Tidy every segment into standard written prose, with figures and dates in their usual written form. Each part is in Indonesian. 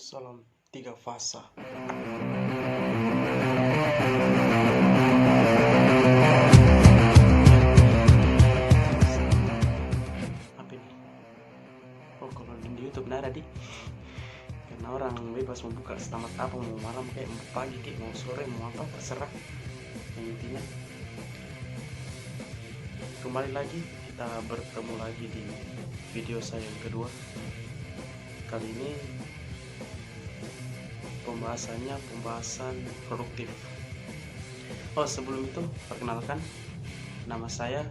Salam tiga fasa. Apa ini? Oh, kalau di YouTube nada di. Karena orang bebas mau buka setamat apa, mau malam kayak mau pagi kayak mau sore mau apa terserah. Yang intinya kembali lagi kita bertemu lagi di video saya yang kedua. Kali ini pembahasan produktif. Oh, sebelum itu perkenalkan, nama saya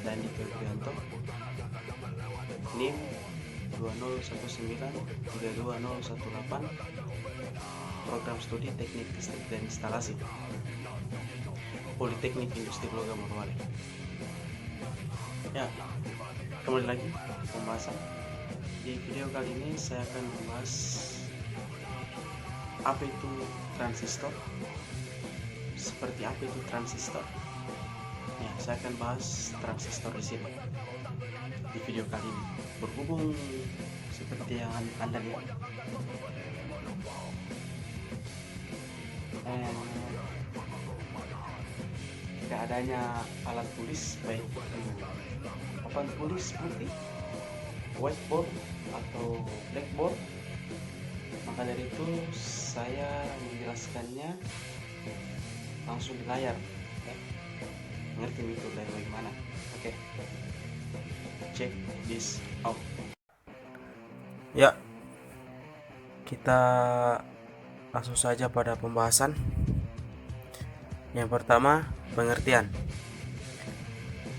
Dandi Febrianto, NIM 201932018, program studi teknik listrik dan instalasi, Politeknik Industri Logam Morowali. Ya, kembali lagi pembahasan. Di video kali ini saya akan membahas apa itu transistor, seperti apa itu transistor. Ya, saya akan bahas transistor di sini di video kali ini. Berhubung seperti yang Anda lihat, tidak adanya alat tulis, baik papan tulis putih, whiteboard atau blackboard. Maka dari itu saya menjelaskannya langsung di layar. Ngerti itu dari bagaimana? Oke. Check this out. Ya, kita langsung saja pada pembahasan. Yang pertama, pengertian.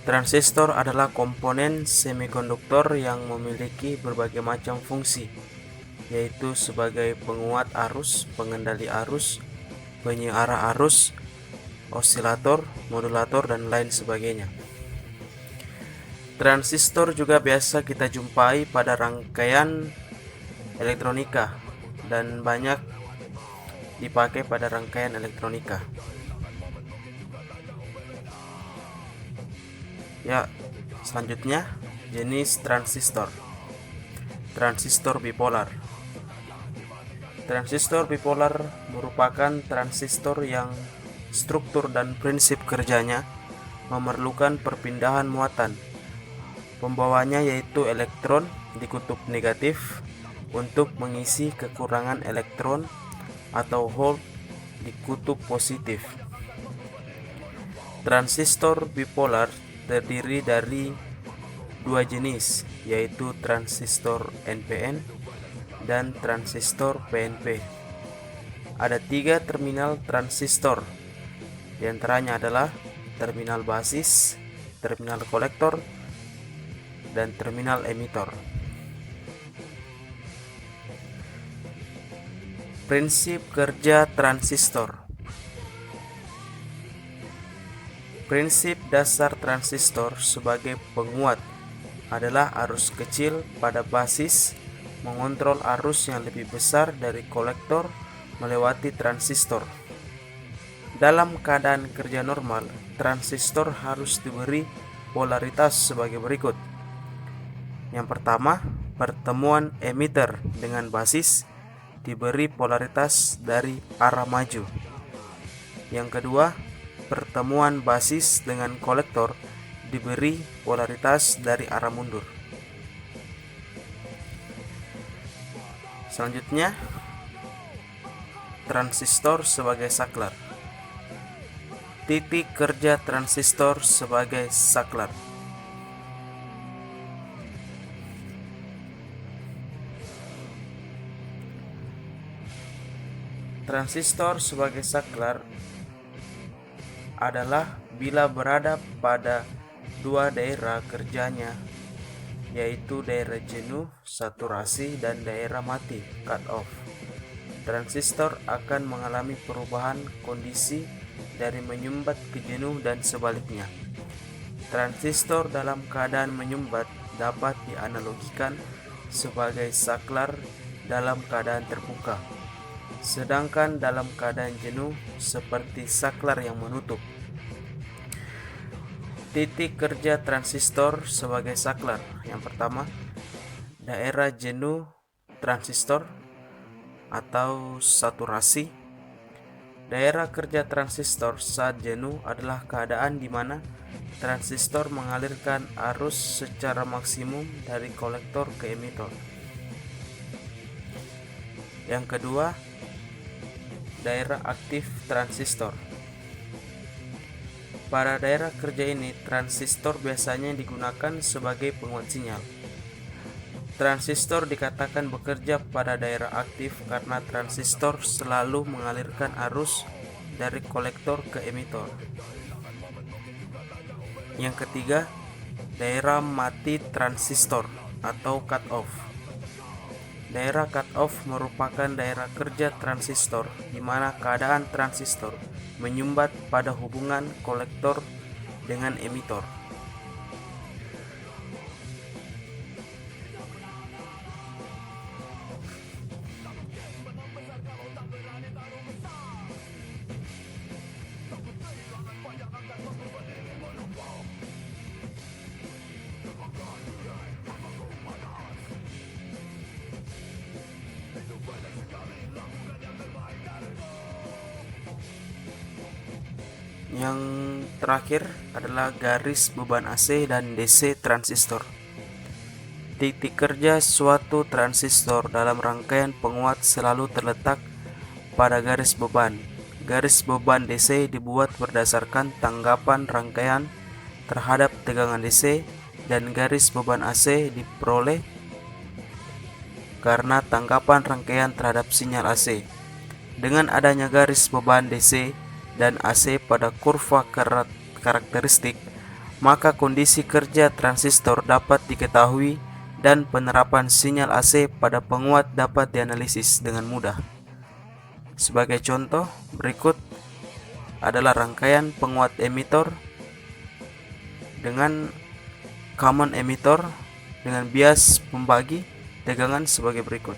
Transistor adalah komponen semikonduktor yang memiliki berbagai macam fungsi, yaitu sebagai penguat arus, pengendali arus, penyiar arus, osilator, modulator, dan lain sebagainya. Transistor juga biasa kita jumpai pada rangkaian elektronika dan banyak dipakai pada rangkaian elektronika. Ya, selanjutnya jenis transistor. Transistor bipolar. Transistor bipolar merupakan transistor yang struktur dan prinsip kerjanya memerlukan perpindahan muatan. Pembawanya yaitu elektron di kutub negatif untuk mengisi kekurangan elektron atau hole di kutub positif. Transistor bipolar terdiri dari dua jenis, yaitu transistor NPN dan transistor PNP. Ada 3 terminal transistor, di antaranya adalah terminal basis, terminal kolektor, dan terminal emitor. Prinsip kerja transistor. Prinsip dasar transistor sebagai penguat adalah arus kecil pada basis mengontrol arus yang lebih besar dari kolektor melewati transistor. Dalam keadaan kerja normal, transistor harus diberi polaritas sebagai berikut. Yang pertama, pertemuan emitter dengan basis diberi polaritas dari arah maju. Yang kedua, pertemuan basis dengan kolektor diberi polaritas dari arah mundur. Selanjutnya, transistor sebagai saklar. Titik kerja transistor sebagai saklar. Transistor sebagai saklar adalah bila berada pada dua daerah kerjanya, yaitu daerah jenuh, saturasi, dan daerah mati, cut off. Transistor akan mengalami perubahan kondisi dari menyumbat ke jenuh dan sebaliknya. Transistor dalam keadaan menyumbat dapat dianalogikan sebagai saklar dalam keadaan terbuka, sedangkan dalam keadaan jenuh seperti saklar yang menutup. Titik kerja transistor sebagai saklar. Yang pertama, daerah jenuh transistor atau saturasi. Daerah kerja transistor saat jenuh adalah keadaan di mana transistor mengalirkan arus secara maksimum dari kolektor ke emitor. Yang kedua, daerah aktif transistor. Pada daerah kerja ini, transistor biasanya digunakan sebagai penguat sinyal. Transistor dikatakan bekerja pada daerah aktif karena transistor selalu mengalirkan arus dari kolektor ke emitor. Yang ketiga, daerah mati transistor atau cut off. Daerah cut off merupakan daerah kerja transistor di mana keadaan transistor menyumbat pada hubungan kolektor dengan emitor. Yang terakhir adalah garis beban AC dan DC transistor. Titik kerja suatu transistor dalam rangkaian penguat selalu terletak pada garis beban. Garis beban DC dibuat berdasarkan tanggapan rangkaian terhadap tegangan DC, dan garis beban AC diperoleh karena tanggapan rangkaian terhadap sinyal AC. Dengan adanya garis beban DC dan AC pada kurva karakteristik, maka kondisi kerja transistor dapat diketahui dan penerapan sinyal AC pada penguat dapat dianalisis dengan mudah. Sebagai contoh, berikut adalah rangkaian penguat emitor dengan common emitor dengan bias pembagi tegangan sebagai berikut.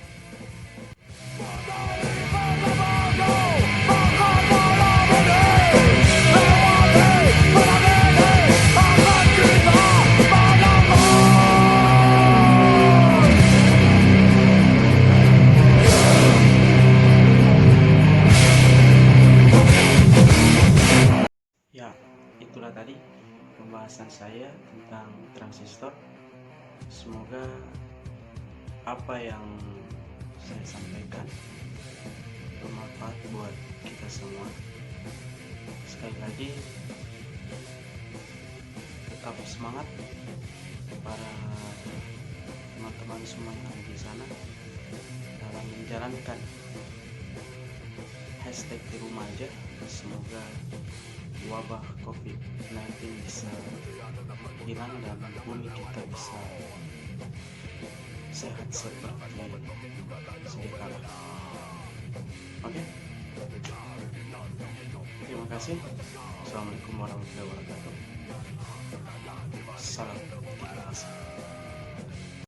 Ya, itulah tadi pembahasan saya tentang transistor. Semoga apa yang saya sampaikan bermanfaat buat kita semua. Sekali lagi, tetap semangat para teman-teman semua yang ada di sana dalam menjalankan hashtag di rumah aja. Semoga wabah COVID-19 bisa hilang dan bumi kita bisa sehat seperti sedia kala. Oke? Terima kasih. Assalamualaikum warahmatullahi wabarakatuh. Salam.